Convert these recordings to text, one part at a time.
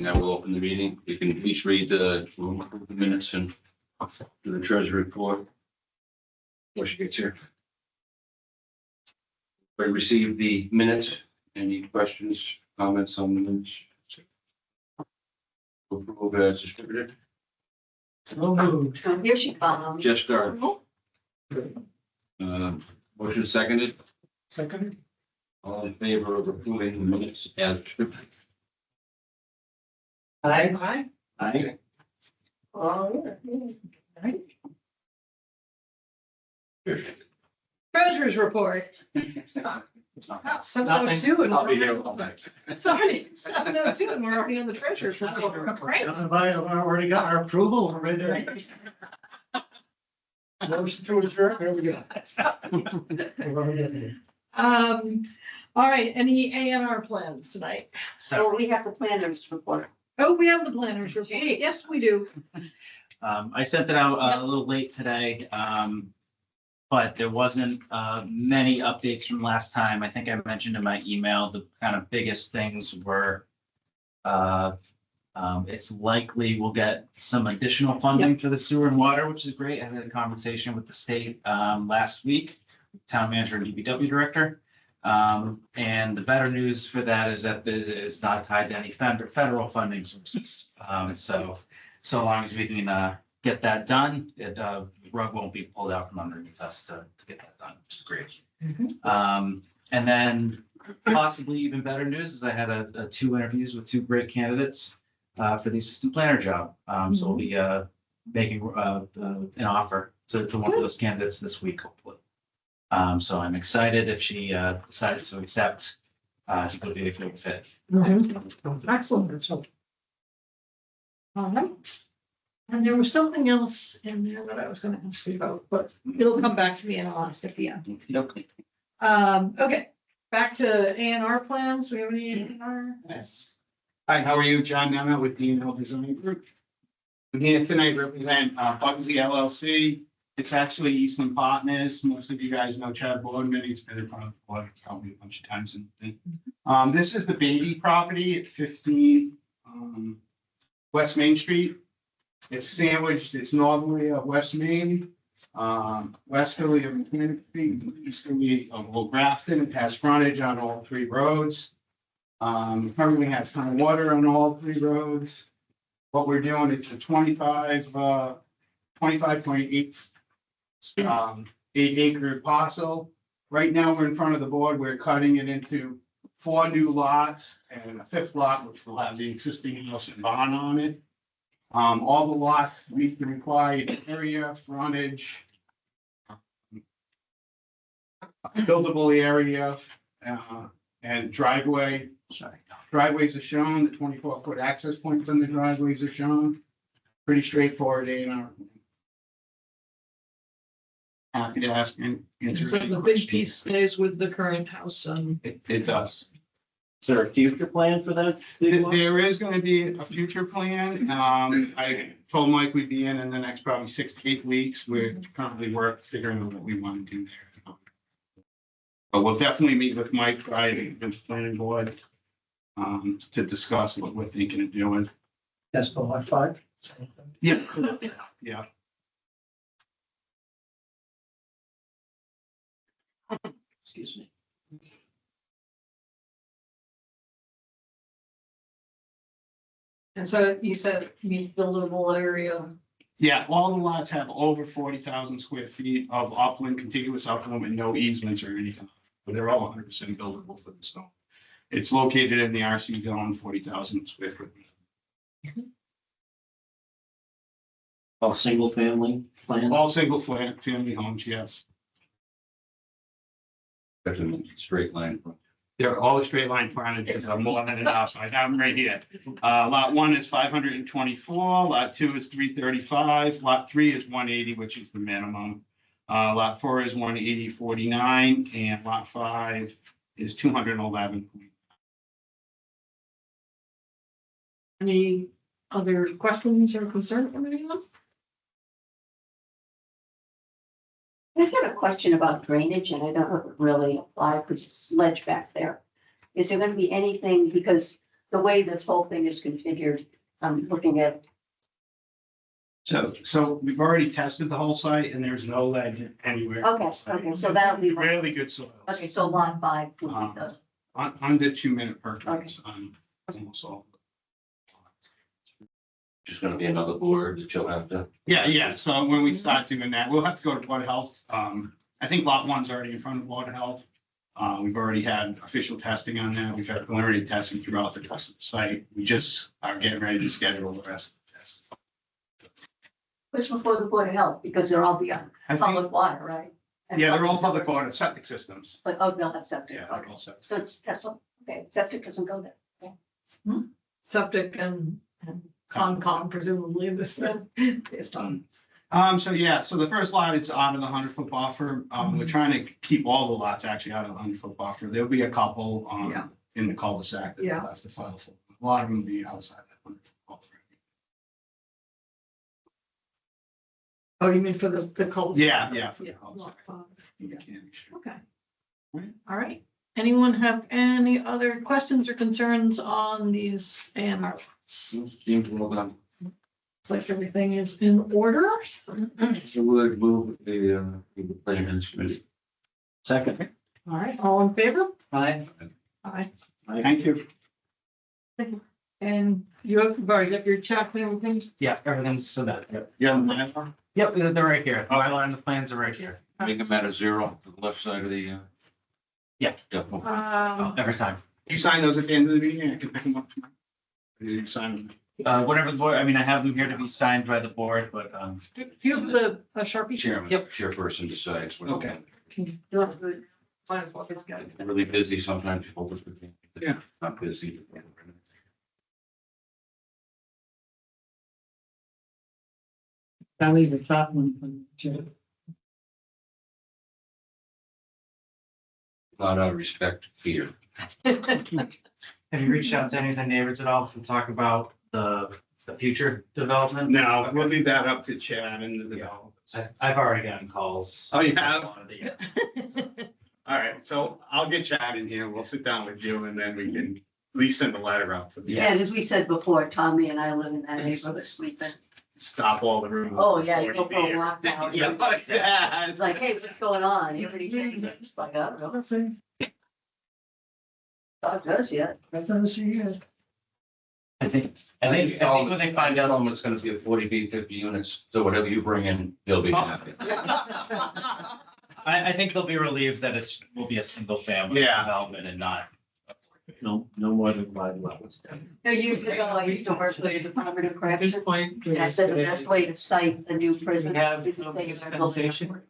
and that will open the meeting. You can please read the minutes and do the treasury report. Once you get here. We received the minutes. Any questions, comments on the minutes? Approve as distributed. So moved. Here she comes. Just start. Motion seconded. Second. All in favor of approving the minutes as distributed? Aye. Aye. Treasurer's report. Seven oh two and I'll be here all night. it's already 7:02 and we're already on the treasurer's report. Great. I've already got our approval, we're ready. Motion to adjourn, there we go. All right, any A&R plans tonight? So we have the planners report. Oh, we have the planners report. Gee. Yes, we do. I sent it out a little late today, but there wasn't many updates from last time. I think I mentioned in my email, the kind of biggest things were it's likely we'll get some additional funding for the sewer and water, which is great. I had a conversation with the state last week, town manager and DPW director. And the better news for that is that it's not tied to any federal funding sources. So long as we can get that done, the rug won't be pulled out from underneath us to get that done, which is great. And then possibly even better news is I had 2 interviews with 2 great candidates for the assistant planner job. So we'll be making an offer to one of those candidates this week, hopefully. So I'm excited if she decides to accept. I think it'll be a good fit. Excellent. All right. And there was something else in there that I was gonna ask you about, but it'll come back to me and I'll ask at the end. Okay. Okay, back to A&R plans. Do we have any A&R? Yes. Hi, how are you? John Nemeth with D&L Design Group. I'm here tonight represent Bugsy LLC. It's actually Eastman Partners. Most of you guys know Chad Boardman. He's been in front of the board probably a bunch of times. This is the Beatty property at 15 West Main Street. It's sandwiched, it's northerly of West Main, westerly of Mechanic Street, and easterly of Old Grafton. It has frontage on all 3 roads. Currently has town water on all 3 roads. What we're doing, it's a 25.8 8-acre parcel. Right now, we're in front of the board. We're cutting it into 4 new lots and a 5th lot, which will have the existing house and barn on it. All the lots meet the required area, frontage, buildable area, and driveway. Driveways are shown, the 24-foot access points on the driveways are shown. Pretty straightforward A&R. Happy to ask and answer. So any the big questions. piece stays with the current house and. It does. Is there a future plan for that? There is going to be a future plan. I told Mike we'd be in the next probably 6 to 8 weeks. We're currently figuring out what we want to do there. But we'll definitely meet with Mike Friday, the planning board, to discuss what we're thinking of doing. That's the lot 5. Yeah. Yeah. Excuse me. And so you said meet buildable area. Yeah, all the lots have over 40,000 square feet of upland, contiguous upland with no easements or anything. But they're all 100% buildable for the stone. It's located in the RC zone, 40,000 square foot. All single family plan? All single family homes, yes. That's a straight line. They're all straight line frontages are more than enough. I have them right here. Lot 1 is 524, lot 2 is 335, lot 3 is 180, which is the minimum. Lot 4 is 180.49, and lot 5 is 211. Any other questions or concerns from anyone? I just got a question about drainage, and I don't know if it really applies because it's ledge back there. Is there going to be anything, because the way this whole thing is configured, I'm looking at, So we've already tested the whole site and there's no ledge anywhere. on the okay, site. okay, so that'll be, Really good soils. okay, so lot 5 would be the, Under 2-minute perkins on almost all. Just gonna be another board that you'll have to. Yeah, so when we start doing that, we'll have to go to Board of Health. I think lot 1's already in front of Board of Health. We've already had official testing on that. We've had preliminary testing throughout the rest of the site. We just are getting ready to schedule the rest of the tests. what's before the Board of Health, because they're all beyond I think, public water, right? And yeah, they're all public public water, septic systems. But, oh, they'll have septic, Yeah, they're okay, all septic. so it's, that's, okay, septic doesn't go there. Septic and Concom presumably this then, based on. So the first lot, it's out of the 100-foot buffer. We're trying to keep all the lots actually out of the 100-foot buffer. There'll be a couple, Yeah. in the cul-de-sac that Yeah. we'll have to file for. A lot of them will be outside that 100-foot buffer. Oh, you mean for the cul? Yeah, for the Yeah. cul-de-sac. Mechanic street. Okay. Right. All right. Anyone have any other questions or concerns on these AMR? Seems well done. Looks like everything is in order. So would move the plan committee. Second. All right, all in favor? Aye. Aye. Thank you. And you've already got your check and everything? Yeah, everything's submitted. Yep. Yeah, Mylar? Yep, they're right here. The Mylar and the plans are right here. Make them at a 0 to the left side of the. Yeah. Every time. You sign those at the end of the meeting, I can pick them up tomorrow. You sign them. Whatever the board, I mean, I have them here to be signed by the board, but, Do you have the a Sharpie? Chairman, Yep. chairperson decides. what- Okay. Might as well, it's got it. It's really busy sometimes. People just. Yeah. Not busy. I'll leave the top one. Not out of respect, fear. have you reached out to any of the neighbors at all to talk about the future development? No, we'll leave that up to Chad and the developers. I've already gotten calls. Oh, you have? Yeah. All right, so I'll get Chad in here. We'll sit down with you and then we can at least send a letter out to the. Yeah. And as we said before, Tommy and I live in that neighborhood, we've been, Stop all the rumors. oh, yeah, you before go for a hear. walk now. Yeah. It's like, hey, what's going on? Everybody thinks it's like, I don't know, dog does yet. That's not what you had. I think when they find out, It's gonna be a 40B, 50 units, so whatever you bring in, they'll be happy. I think they'll be relieved that will be a single family Yeah. development and not. No more than 5 levels. No, years ago, I used to work with the Department of At Corrections. this point. And I said the best way to cite a new prison We have is to some say it's dispensation.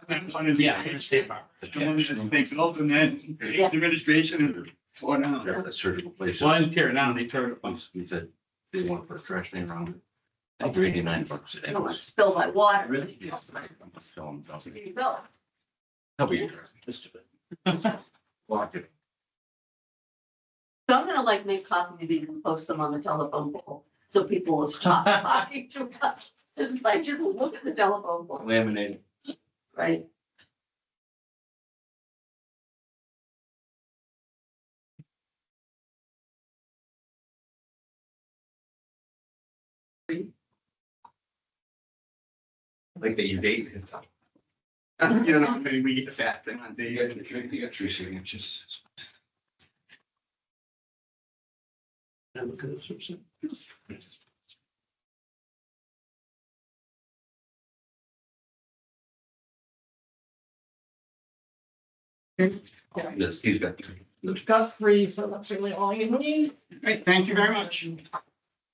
Yeah, in safe harbor. The one that they built and then Yeah. administration and tore down. The surgical place. Well, I didn't tear it down, they tore it apart. We said, they want to put a trash thing around it. I think they're $89 a I don't want day. to spill my water. Really? Yes, I'm just telling them, There you go. They'll be interested. Just a bit. Block it. So I'm gonna like make copies of these and post them on the telephone pole, so people will stop talking to us. It's like, just look at the telephone pole, Laminated. right? Like they date it. You know, maybe we get that thing on You David. got 3 signatures. Look at this. Yes, he's got. We've got 3, so that's really all you need. Great, thank you very much.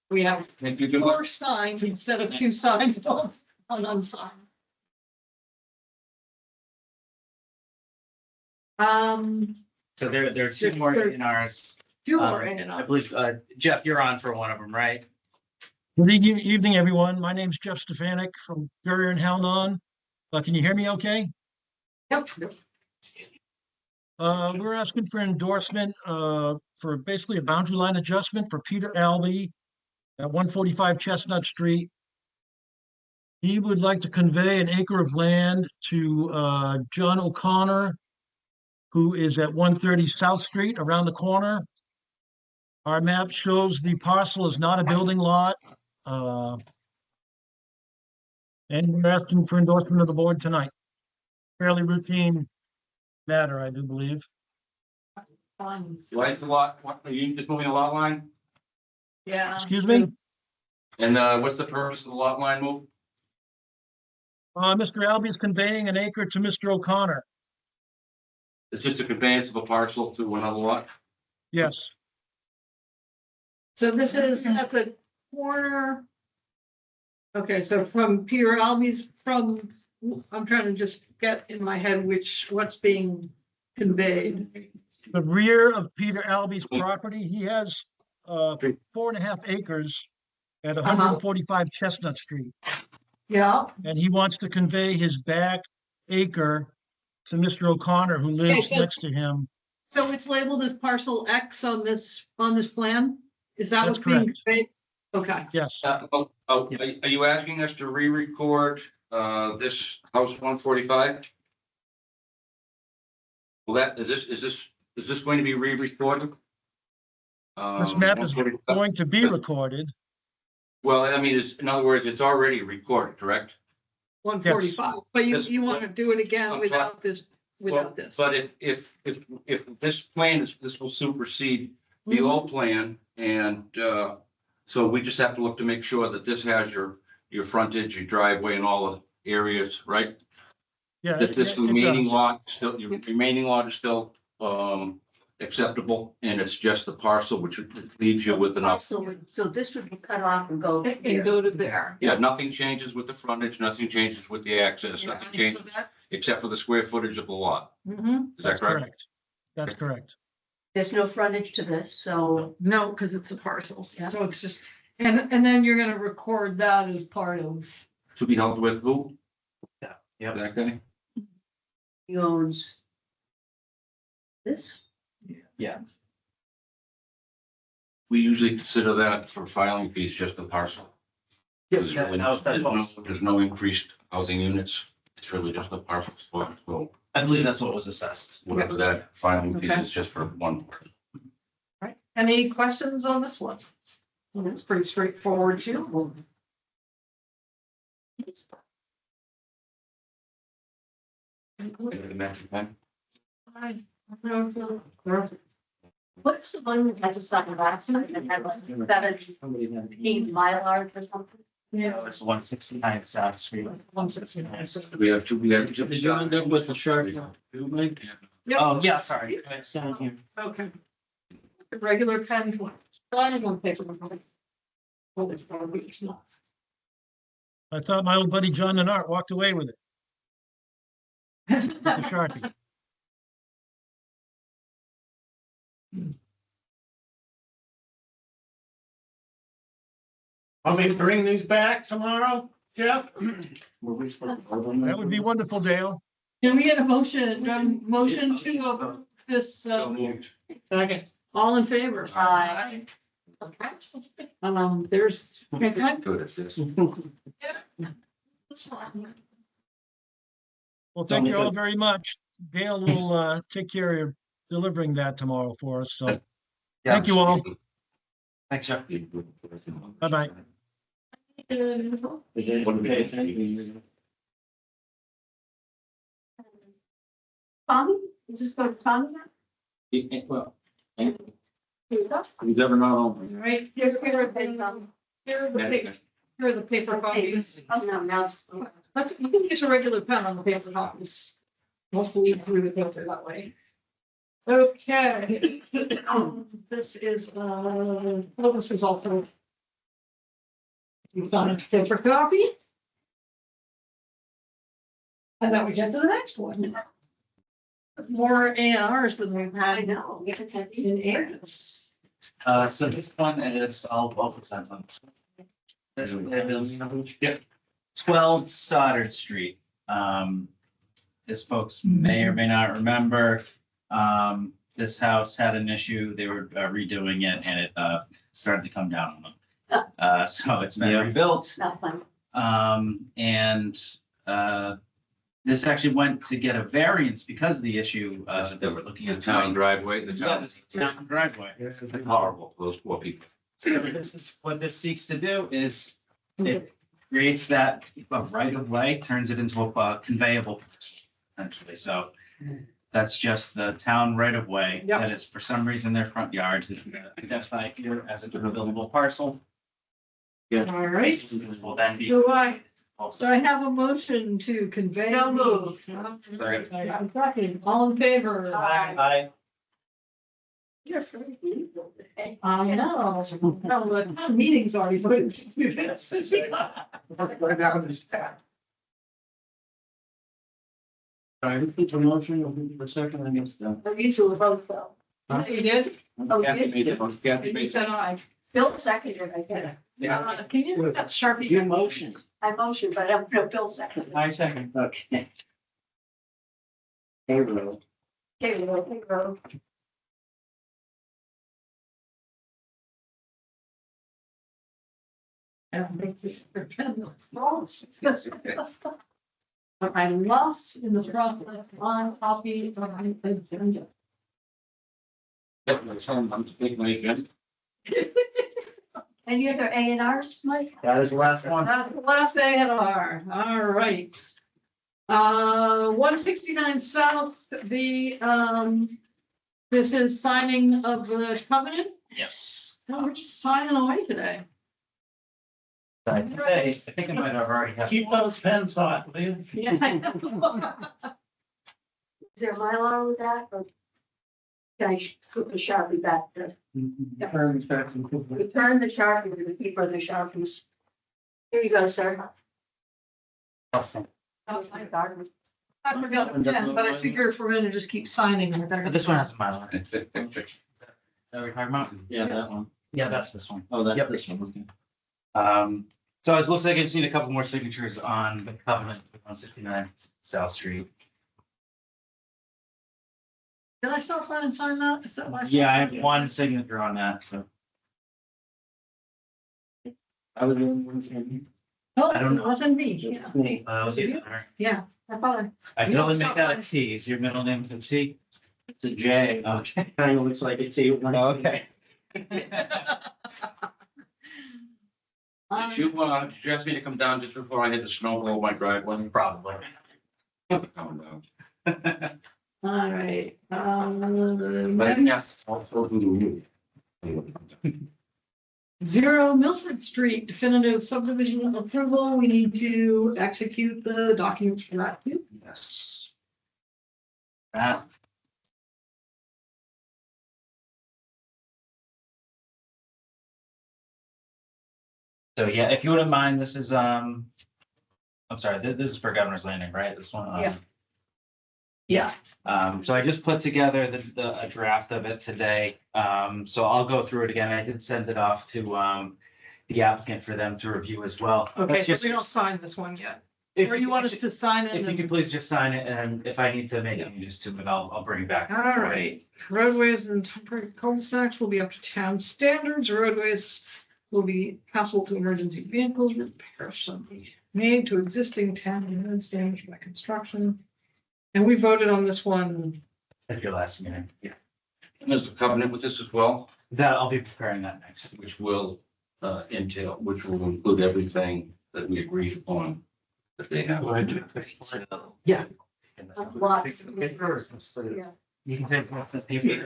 We have Thank you, good luck. 4 signed instead of 2 signed on unsigned. So there are 2 more in ours. 2 more I believe, Jeff, you're on for one of them, right? Good evening, everyone. My name's Jeff Stefanik from Courier and Halnon. Can you hear me okay? Yep. We're asking for endorsement for basically a boundary line adjustment for Peter Albee at 145 Chestnut Street. He would like to convey an acre of land to John O'Connor, who is at 130 South Street, around the corner. Our map shows the parcel is not a building lot. And we're asking for endorsement of the board tonight. Fairly routine matter, I do believe. Fine. Why is the lot, are you just moving a lot line? Yeah. Excuse me? And, what's the purpose of the lot line move? Mr. Albee is conveying an acre to Mr. O'Connor. It's just a conveyance of a parcel to another lot? Yes, So this is at the corner. Okay, so from Peter Albee's, I'm trying to just get in my head what's being conveyed. the rear of Peter Albee's property, he has 4.5 acres at 145 Chestnut Street. Yeah, And he wants to convey his back acre to Mr. O'Connor, who lives so- next to him. so it's labeled as parcel X on this plan? Is that That's what's being correct. conveyed? Okay, Yes, Are you asking us to re-record, this house 145? Well, is this going to be re-recorded? this map is 145 going to be recorded. Well, I mean, in other words, it's already recorded, correct? 145, but This- you want to do it again I'm without this, without this? But if this plan this will supersede the Mhm. old plan, and, so we just have to look to make sure that this has your frontage, your driveway and all the areas, right? Yeah. That this it remaining does. lot, your remaining lot is still, acceptable, and it's just the parcel, which leaves you with enough. So this would be cut off and go And here. go to there. Yeah, nothing changes with the frontage, nothing changes with the access, nothing So changes that- except for the square footage of the lot. Mhm. Is that That's correct? correct. That's correct. There's no frontage to this, so No, because it's a parcel, Yeah. so it's just, and then you're gonna record that as part of, To be held with who? Yep. That guy? he owns this. Yeah. We usually consider that for filing fees, just the parcel. There's really there's no increased housing units. It's really just a parcel spot. So I believe that's what was assessed. whatever that filing fee Okay. is, just for one. person. right? Any questions on this one? Well, it's pretty straightforward too. The magic pen? What's the one that has a second accident and had like 17 Mylars or something? Yeah. It's 169 South Street. 169, so- We have two. Did you end up with the shark? You, Mike? Yep. Oh, yeah, sorry. Down here. Okay. Regular pen, line is on paper. Well, it's probably, it's not. I thought my old buddy John Nenart walked away with it. It's a Sharpie. Want me to bring these back tomorrow, Jeff? Were we supposed to vote on that? That would be wonderful, Dale. Can we get a motion to approve this, So moved. second, all in favor? Aye. Okay. There's, okay, can I- Good at this. Well, thank you all very much. Dale will take care of delivering that tomorrow for us. So thank you all. Thanks, Jeff. Bye-bye. Did they pay attention? Tommy, is this going to Tommy now? Well, Here you go. you never know. all right, here are the, here are the paper copies. Oh, no, now. You can use a regular pen on the paper copies. Hopefully through the filter that way. Okay. This is, well, this is all for. It's on a paper copy. And then we get to the next one. More A&Rs than we've I had know. We haven't had in these. years. So this one is, I'll present on this one. This one is 12 Stoddard Street. As folks may or may not remember, this house had an issue. They were redoing it and it started to come down on them. So it's been Yeah. rebuilt. Not fun. And This actually went to get a variance because of the issue, that we're looking The at. town tonight. driveway, the Yeah, town. this is town driveway. Horrible, those poor people. So this is, what this seeks to do is it creates that right of way, turns it into a conveyable essentially. So that's just the town right of way Yep. that is for some reason their front yard identified here as a buildable parcel. All right. Will then be Do I also. have a motion to convey? So moved. I'm talking, all in favor? Aye. You're so beautiful today. I know. No, the town meeting's already voted to do this. Right down this path. Sorry, who put the motion, who put the second, I missed that. You two were both though. You did? Oh, Kathy you made did. it, Kathy You made said it. aye. Bill seconded, I get it. Can you, that's Sharpie. Your motion. I motioned, but I'm, no, Bill seconded. I second. Okay. Payroll. Okay, well, okay, well. I lost in the process one copy of my agenda. Yep, that's home, I'm taking my agenda. And you have your A and Rs, Mike? That is the last one. The last A&R, all right. 169 South, this is signing of the covenant. Yes. Oh, we're just signing away today. I think I might have already had. Keep those pens hot, will you? Yeah. Is there a Mylar with that or? Can I put the Sharpie back there? Return the Sharpie to the keeper of the Sharpies. Here you go, sir. Oh, my God. I forgot the pen, but I figure if we're gonna just keep signing, I better. This one has a Mylar. That we talking about? Yeah, that one. Yeah, that's this one. Oh, that's Yep. this one, okay. So it looks like I just need a couple more signatures on the covenant for 169 South Street. Did I stop by and sign that? Is that my? Yeah, I have one signature on that, so. I was the only one saying. Oh, I don't it know. wasn't me, yeah, It's me. Was it? yeah, I thought I can You don't only make stop that by. a T. Is your middle name a T? It's a J. Okay. Kind of looks like a T. Okay. I. Did you ask me to come down just before I hit the snow blow my driveway? Probably. Coming down. All right, But yes, also do you. 0 Milford Street definitive subdivision approval. We need to execute the documents for that too. Yes. That. So yeah, if you wouldn't mind, this is, I'm sorry, this is for Governor's Landing, right? This one? Yeah. Yeah. So I just put together a draft of it today. So I'll go through it again. I did send it off to, the applicant for them to review as well. Okay, Let's so just- we don't sign this one yet. If Or you want us to sign it? If you and- could please just sign it, and if I need to make changes to it, I'll bring it back. All right, roadways and temporary cul-de-sacs will be up to town standards. Roadways will be passable to emergency vehicles. Repairs shall be made to existing town roads damaged by construction. And we voted on this one. At your last meeting. And there's a covenant with this as well, That, I'll be preparing that next. which will which will include everything that we agreed upon that they have. Yeah. A lot. Yeah. You can take off the paper.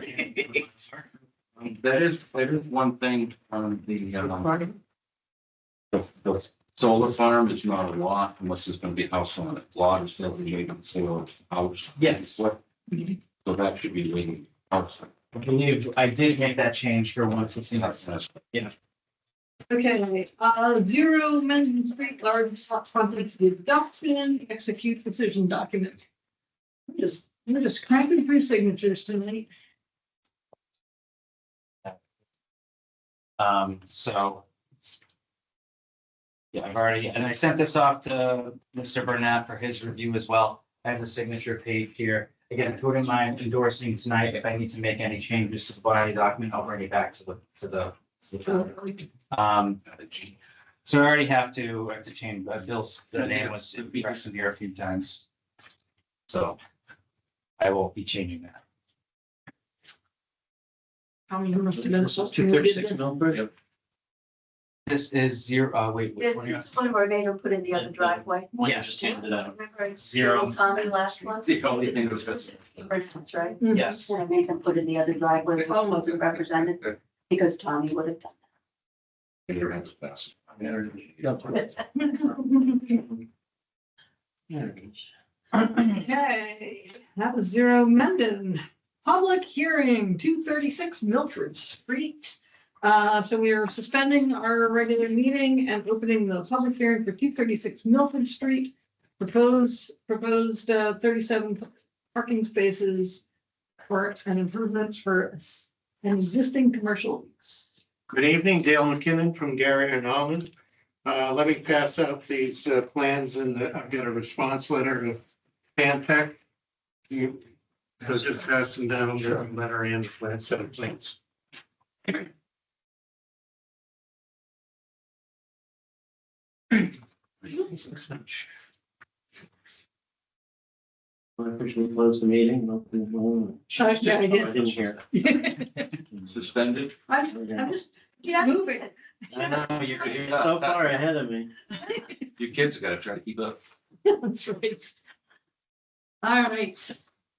That is one thing on the solar farm is not a lot unless there's gonna be a house on it. Lot is still related to a house. Yes. What- So that should be leaving house. I believe I did make that change for 169. Yeah. Okay, 0 Mendon Street, large lot frontage deduction, execute decision document. We're just cranking through signatures tonight. So. Yeah, I've already, and I sent this off to Mr. Burnett for his review as well. I have the signature page here. Again, if you wouldn't mind endorsing tonight, if I need to make any changes to the body document, I'll bring it back to the. So I already have to change, Bill's, the name was mentioned here a few times. So I will be changing that. How many must have been supposed to Two be thirty-six this? Milford. This is zero, wait, which This one are you is one where they don't put in the other driveway. One Yes. just handed out. Remember I Zero. told Tommy last month? The only thing that was missing. That's right. Mhm. Yes. And I made them put in the other driveway, so it wasn't represented, because Tommy would have done Your hands pass. that. There it is. Okay, that was Zero Mendon. Public hearing, 236 Milford Street. So we are suspending our regular meeting and opening the public hearing for 236 Milford Street. Proposed 37 parking spaces for an improvements for an existing commercial use. Good evening, Dale McKinnon from Gary and Almond. Let me pass out these plans and I've got a response letter to Pantech. So just pass them down, the letter and the plan set of plans. I officially close the meeting. Nothing wrong. I did. I didn't hear. Suspended. I'm just moving. I know, you're so far ahead of me. Your kids have got to try to keep up. That's right. All right.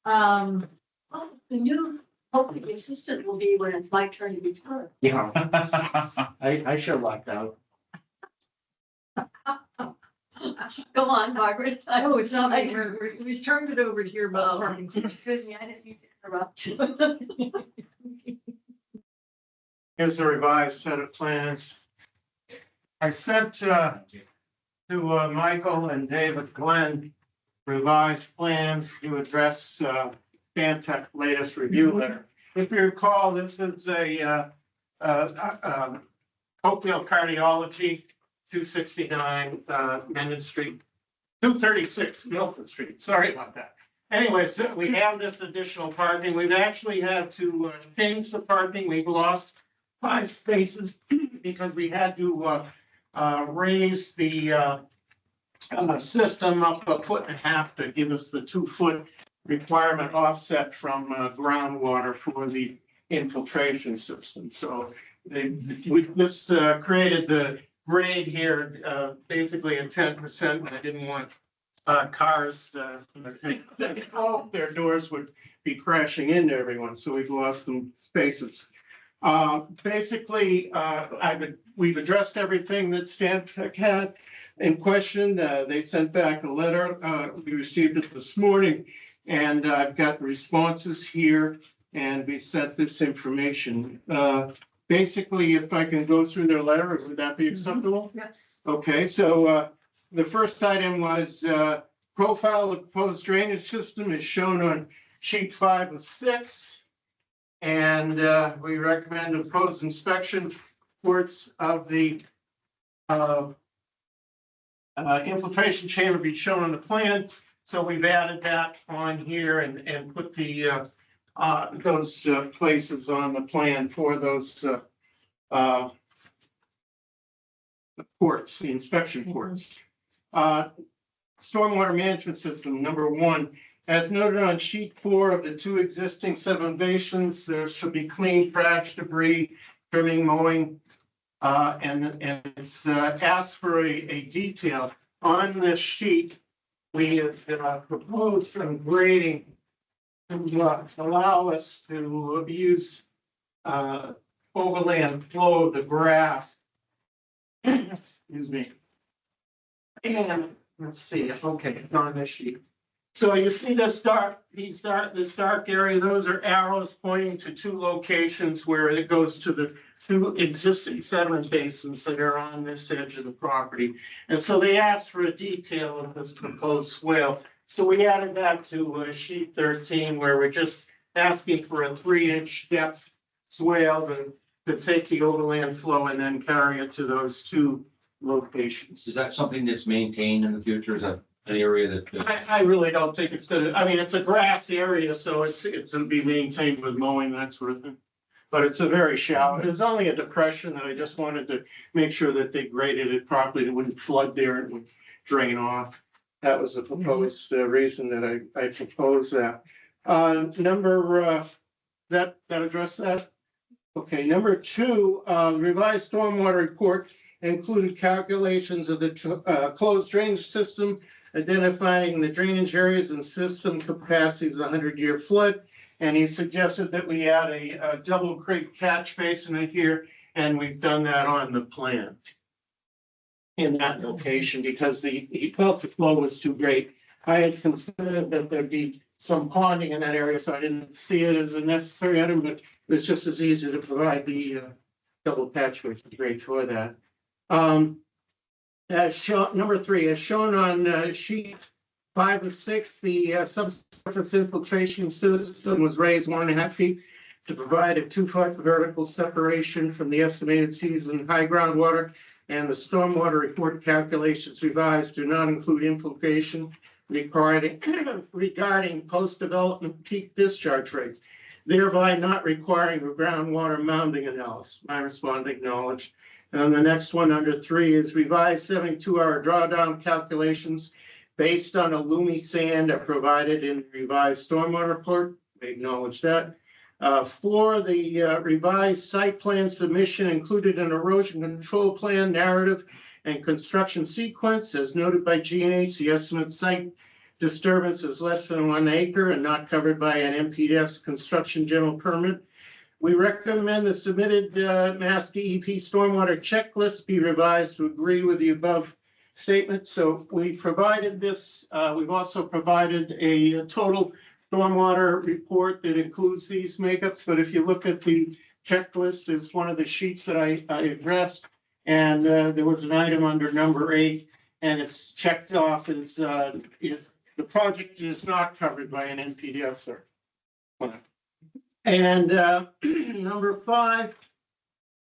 Well, the new, hopefully assistant will be when it's my turn to be turn. Yeah. I sure lucked out. Go on, Margaret. Oh, it's not, like we turned it over to hear about Oh, parking spaces. excuse me, I didn't mean to interrupt. Here's a revised set of plans. I sent to Michael and David Glenn revised plans to address Pantech latest review letter. If you recall, this is a Oakville Cardiology, 269 Mendon Street, 236 Milford Street. Sorry about that. Anyways, we have this additional parking. We've actually had to change the parking. We've lost 5 spaces because we had to raise the system up 1.5 feet to give us the 2-foot requirement offset from groundwater for the infiltration system. So this created the grade here, basically at 10%. And I didn't want cars, their doors would be crashing into everyone. So we've lost some spaces. Basically, we've addressed everything that Stantec had in question. They sent back a letter. We received it this morning, and I've got responses here, and we sent this information. Basically, if I can go through their letter, would that be acceptable? Yes. Okay, so the first item was profile of proposed drainage system is shown on sheet 5 of 6. And we recommend a proposed inspection reports of the infiltration chamber be shown on the plan. So we've added that on here and put the those places on the plan for those ports, the inspection ports. Stormwater management system, number 1. As noted on sheet 4 of the 2 existing 7 basins, there should be clean trash, debris, trimming, mowing, and it's asked for a detail. On this sheet, we have proposed some grading to allow us to use overland flow of the grass. Excuse me. And let's see, okay, on this sheet. So you see this dark area, those are arrows pointing to 2 locations where it goes to the 2 existing sediment basins that are on this edge of the property. And so they asked for a detail of this proposed swale. So we added that to sheet 13, where we're just asking for a 3-inch depth swale to take the overland flow and then carry it to those 2 locations. Is that something that's maintained in the future? Is that an area that? I really don't think it's gonna, I mean, it's a grass area, so it's gonna be maintained with mowing, that sort of thing. But it's a very shallow, there's only a depression that I just wanted to make sure that they graded it properly, it wouldn't flood there and it would drain off. That was the proposed reason that I proposed that. Number, that address that? Okay, number 2, revised stormwater report included calculations of the closed drainage system, identifying the drainage areas and system capacities of 100-year flood. And he suggested that we add a double creek catch basin in here, and we've done that on the plan in that location because he felt the flow was too great. I had considered that there'd be some ponding in that area, so I didn't see it as a necessary item, but it was just as easy to provide the double patch basin grade for that. As shown, number 3, as shown on sheet 5 of 6, the subsurface infiltration system was raised 1.5 feet to provide a 2-foot vertical separation from the estimated season high groundwater, and the stormwater report calculations revised do not include infiltration regarding post-development peak discharge rate, thereby not requiring a groundwater mounding analysis. My respondent acknowledged. And the next one under 3 is revised 72-hour drawdown calculations based on a Lumi sand are provided in the revised stormwater report. We acknowledge that. For the revised site plan submission included an erosion control plan narrative and construction sequence as noted by G&H. The estimate site disturbance is less than 1 acre and not covered by an MPDS construction general permit. We recommend the submitted Mass DEP stormwater checklist be revised to agree with the above statement. So we provided this. We've also provided a total stormwater report that includes these makeups. But if you look at the checklist, is one of the sheets that I addressed, and there was an item under number 8, and it's checked off. It's the project is not covered by an NPDES. And number 5,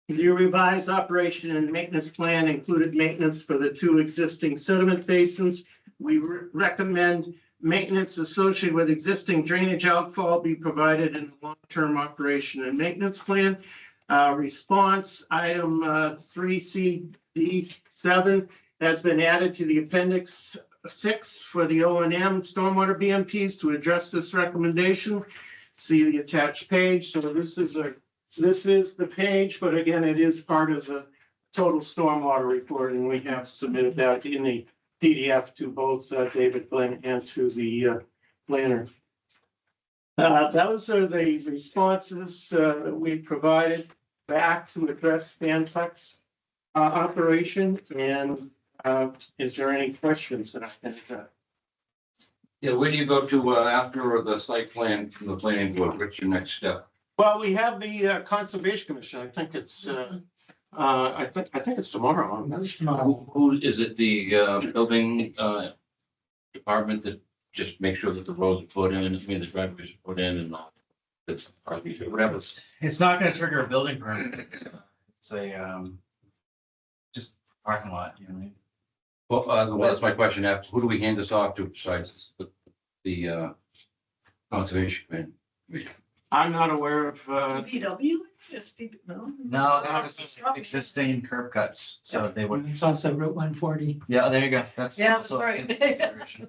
the revised operation and maintenance plan included maintenance for the 2 existing sediment basins. We recommend maintenance associated with existing drainage outfall be provided in the long-term operation and maintenance plan. Response item 3CD7 has been added to the appendix 6 for the O&M stormwater BMPs to address this recommendation. See the attached page. So this is the page, but again, it is part of the total stormwater report, and we have submitted that in the PDF to both David Glenn and to the planner. Those are the responses that we provided back to address Stantec's operation. And is there any questions that I can address? Yeah, where do you go to after the site plan from the planning board? What's your next step? Well, we have the Conservation Commission. I think it's I think it's tomorrow. Who is it? The building department that just make sure that the roads are put in, the driveways are put in, and all. That's probably whatever. It's not gonna trigger a building permit. It's a, just parking lot, you know what I mean? Well, that's my question. After, who do we hand this off to besides the conservation committee? I'm not aware of. VW? No. No, that was existing curb cuts, so they would, It's also Route 140. yeah, there you go. That's Yeah, also right. in consideration.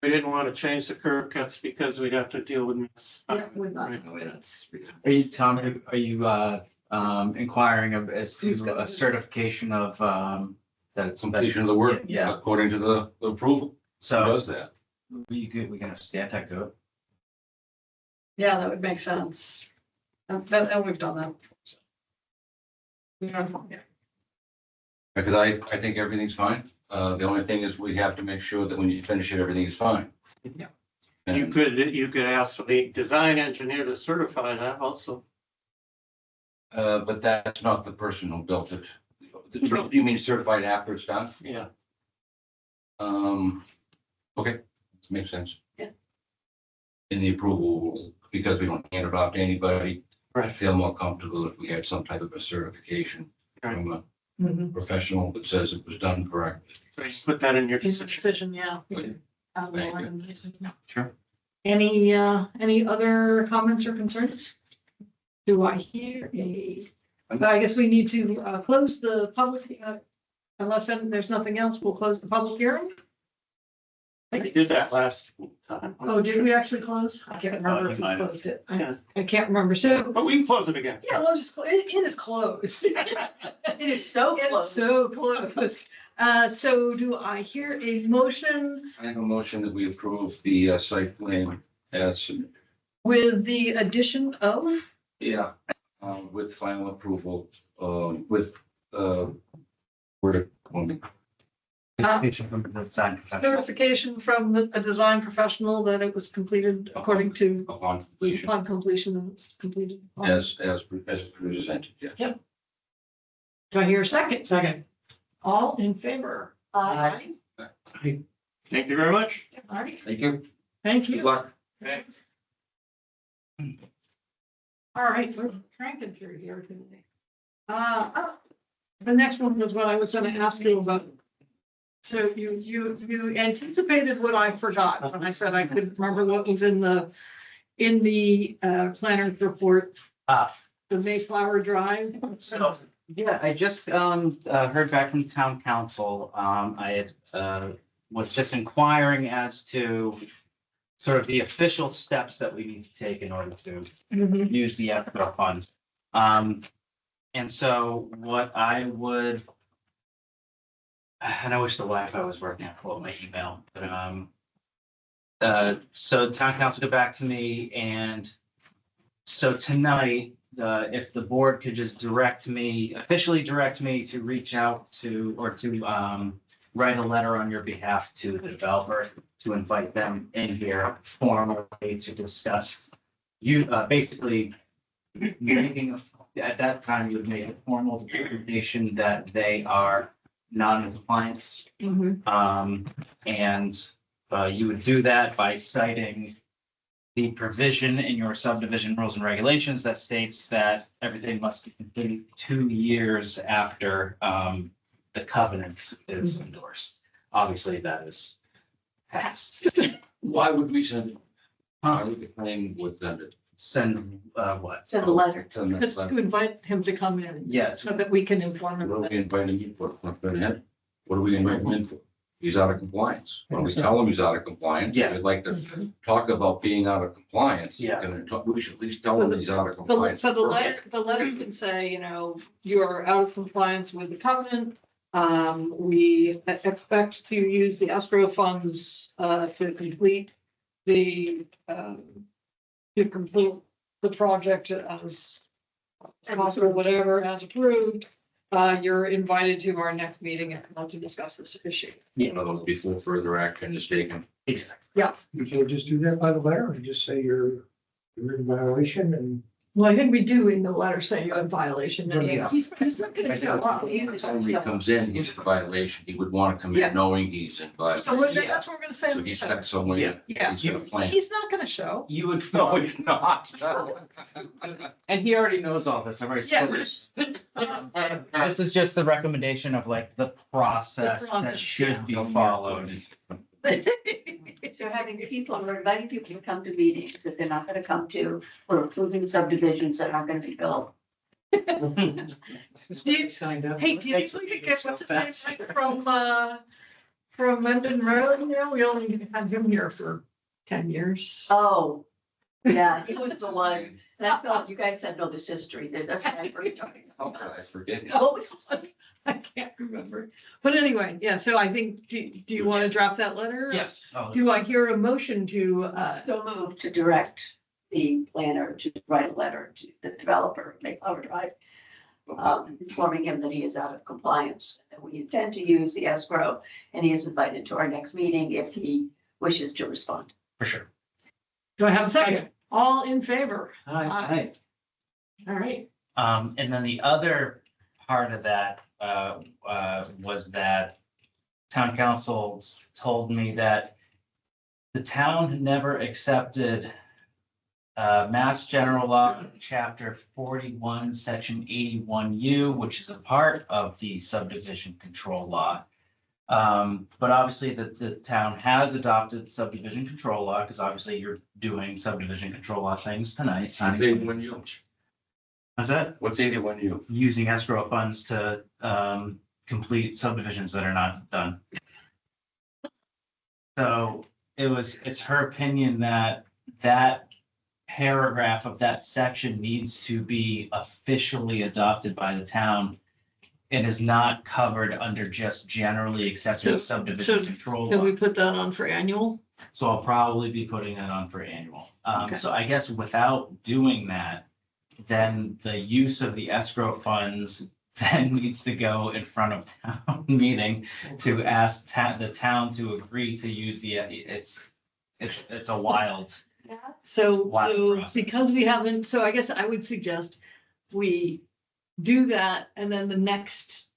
We didn't want to change the curb cuts because we'd have to deal with this. Yeah, we're not, that's. Are you, Tom, are you inquiring of as Who's to gonna a do it? certification of that it's Completion of the work, Yeah. according to the approval. Who So does that? we can have Stantec do it. Yeah, that would make sense. And we've done that. So. Yeah. Because I think everything's fine. The only thing is we have to make sure that when you finish it, everything is fine. Yeah. You And could ask for the design engineer to certify that also. but that's not the person who built it. You mean certified after it's done? Yeah. Okay, makes sense. Yeah. In the approval, because we don't hand it off to anybody, I Right. feel more comfortable if we had some type of a certification from a Mhm. professional that says it was done correctly. So you put that in your His decision. decision, yeah. we can outline this. Sure. Any other comments or concerns? Do I hear a, I guess we need to close the public unless there's nothing else, we'll close the public hearing. We did that last time. Oh, did we actually close? I can't remember if we might have. closed it. Yeah. I can't remember. So, But we can close it again. yeah, we'll just, it is closed. It is so It's close. so close. So do I hear a motion I have a motion that we approve the site plan as, with the addition of? yeah, with final approval, with, where, Notification from the design professional. Notification from a design professional that it was completed according to, upon completion, upon completion, it's completed. as presented, yes. Do I hear a second? Second. All in favor? Aye. Thank you very much. All right, Thank you. thank Good you. luck. Thanks. All right, we're cranking through here today. The next one was what I was gonna ask you about. So you anticipated what I forgot when I said I couldn't remember what was in the planner's report, the Mayflower Drive. So, yeah, I just heard back from town council. I had was just inquiring as to sort of the official steps that we need to take in order to Mhm. use the escrow funds. And so what I would, and I wish the Wi-Fi was working, I pulled my email, but so town council got back to me, and so tonight, if the board could just officially direct me to reach out to, or to write a letter on your behalf to the developer, to invite them in here formally to discuss. You, basically, making, at that time, you would make a formal determination that they are non-compliance. Mhm. And you would do that by citing the provision in your subdivision rules and regulations that states that everything must be completed 2 years after the covenant is endorsed. Obviously, that is passed. Why would we send it? Why would the planning would send it? Send what? Send a letter. Send that Just letter. to invite him to come in, Yes. so that we can inform him. What are of we that. inviting you for? Not gonna happen. What are we inviting him in for? He's out of compliance. When we tell him he's out of compliance, Yeah. we'd like to talk about being out of compliance. Yeah. We should at least tell him he's out of So compliance. so the letter can say, you are out of compliance with the covenant. We expect to use the escrow funds to complete the project as possible, whatever, as approved. You're invited to our next meeting and want to discuss this issue. In other words, before further action is taken. Exactly. You can't just do that by the letter and just say you're in violation and. Well, I think we do in the letter say you're in violation. And Yeah. he's not gonna show up. When he comes in, he's in violation. He would want to come Yeah. in knowing he's in So we're- violation. that's what we're gonna say. So in the he's letter. got somewhere. Yeah. He's got a plan. He's not gonna show. You would. No, he's not. And he already knows all this. I've already Yeah. spoken. This is just the recommendation of like the process The process, that should be yeah. followed. So having people, we're inviting people to come to meetings that they're not gonna come to, we're approving subdivisions that aren't gonna be built. Signed up. Hey, do you think we could get, what's his name, from Mendon Road, we only had him here for 10 years. Oh, yeah, he was the one, and I thought you guys said, no, this history, that's what I first started. How could I forget? What was it? I can't remember. But anyway, yeah, so I think, do you want to draft that letter? Yes. Oh, Do I hear a motion to, So moved to direct the planner to write a letter to the developer of Mayflower Drive, informing him that he is out of compliance, and we intend to use the escrow, and he is invited to our next meeting if he wishes to respond. For sure. do I have a second? All in favor? Aye. All right. And then the other part of that was that town council told me that the town had never accepted Mass General Law, Chapter 41, Section 81U, which is a part of the subdivision control law. But obviously the town has adopted subdivision control law, because obviously you're doing subdivision control law things tonight. What's 81U? How's that? What's 81U? Using escrow funds to complete subdivisions that are not done. So it's her opinion that that paragraph of that section needs to be officially adopted by the town and is not covered under just generally accepted subdivision control Can law. we put that on for annual? So I'll probably be putting that on for annual. Okay. So I guess without doing that, then the use of the escrow funds then needs to go in front of town meeting to ask the town to agree to use it's a wild. Yeah. So, Wow, so process. because we haven't, so I guess I would suggest we do that and then the next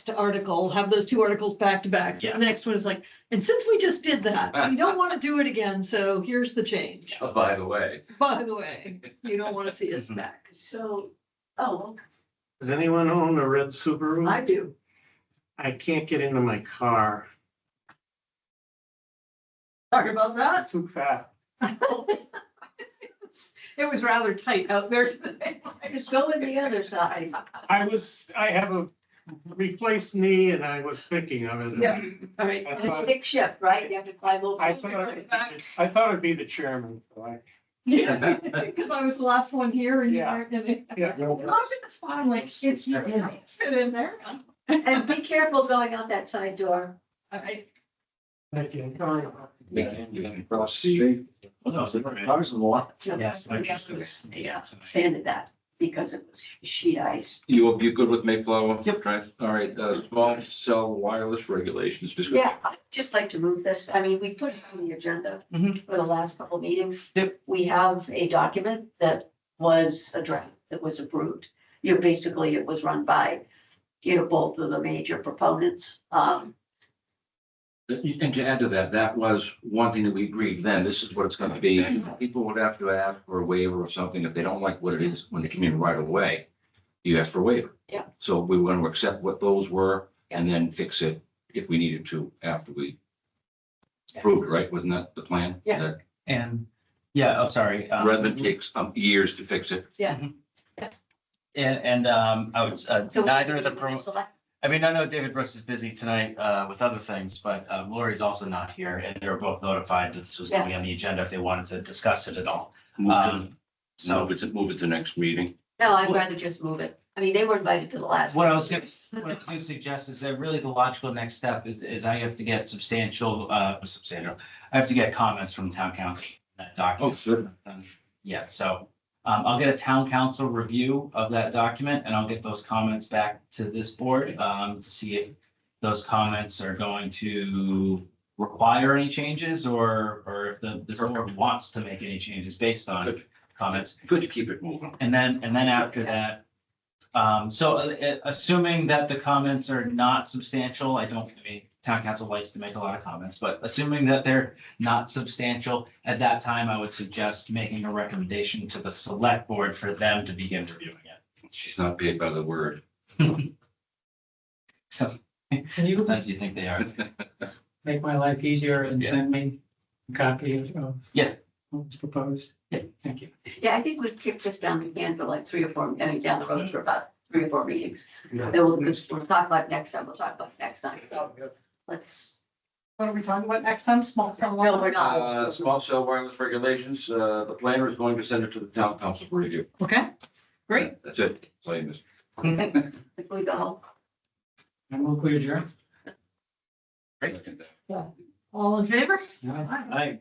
article, have those two articles back to back. So Yeah. the next one is like, and since we just did that, we don't want to do it again, so here's the change. Oh, by the way. By the way, you don't want to see us Mhm. back. So, oh, Does anyone own a red Subaru? I do. I can't get into my car. Talk about that. Too fat. It was rather tight out there today. just go in the other side. I have a replaced knee and I was thinking of it. Yeah. All right. I And it's thought- stick shift, right? You have to climb over. I thought it'd be the chairman, so I. Yeah, because I was the last one here and you Yeah. weren't in it. Yeah. Look at the spot, I'm like, it's fit in there. And be careful going out that side door. All right. Thank you. Cross the street. Cars and lot. Yes. Yeah, sanded that because it was sheet ice. You good with Mayflower? Yep. Drive? All right, small cell wireless regulations. Yeah, I'd just like to move this. I mean, we put it on the agenda Mhm. for the last couple of meetings. Yep. We have a document that was a draft, that was approved. Basically, it was run by, both of the major proponents. And to add to that, that was one thing that we agreed then, this is what it's gonna be. People would have to ask for a waiver or something if they don't like what it is when they come in right away. You ask for a waiver. Yeah. So we were gonna accept what those were and then fix it if we needed to after we approved, it, right? Wasn't that the plan? Yeah. That And, yeah, oh, sorry. rather than takes years to fix it. And, I would, So neither of the select- I mean, I know David Brooks is busy tonight with other things, but Lori's also not here and they were both notified that this was going to be on the agenda if they wanted to discuss it at all. So Move it to next meeting. No, I'd rather just move it. I mean, they were invited to the last. what I was gonna suggest is that really the logical next step is I have to get I have to get comments from town council. on that document. Oh, sure. Yeah, so I'll get a town council review of that document and I'll get those comments back to this board to see if those comments are going to require any changes or if this board wants to make any changes based on Good. comments. Good to keep it moving. And then after that, assuming that the comments are not substantial, I mean, town council likes to make a lot of comments, but assuming that they're not substantial, at that time, I would suggest making a recommendation to the select board for them to begin reviewing it. She's not paid by the word. So Can you sometimes you think they are. make my life easier and Yeah. send me a copy of Yeah. what's proposed? Yeah. Thank you. Yeah, I think we've kicked this down the can for like 3 or 4, I mean, down the road for about 3 or 4 meetings. Then we'll talk about next time, So let's, What are we talking about next time? Small cell. no, we're not. Small cell wireless regulations, the planner is going to send it to the town council for review. Okay, great. That's it. Same as. If we go home. And we'll clear adjourn. Great. All in favor? Yeah. Aye.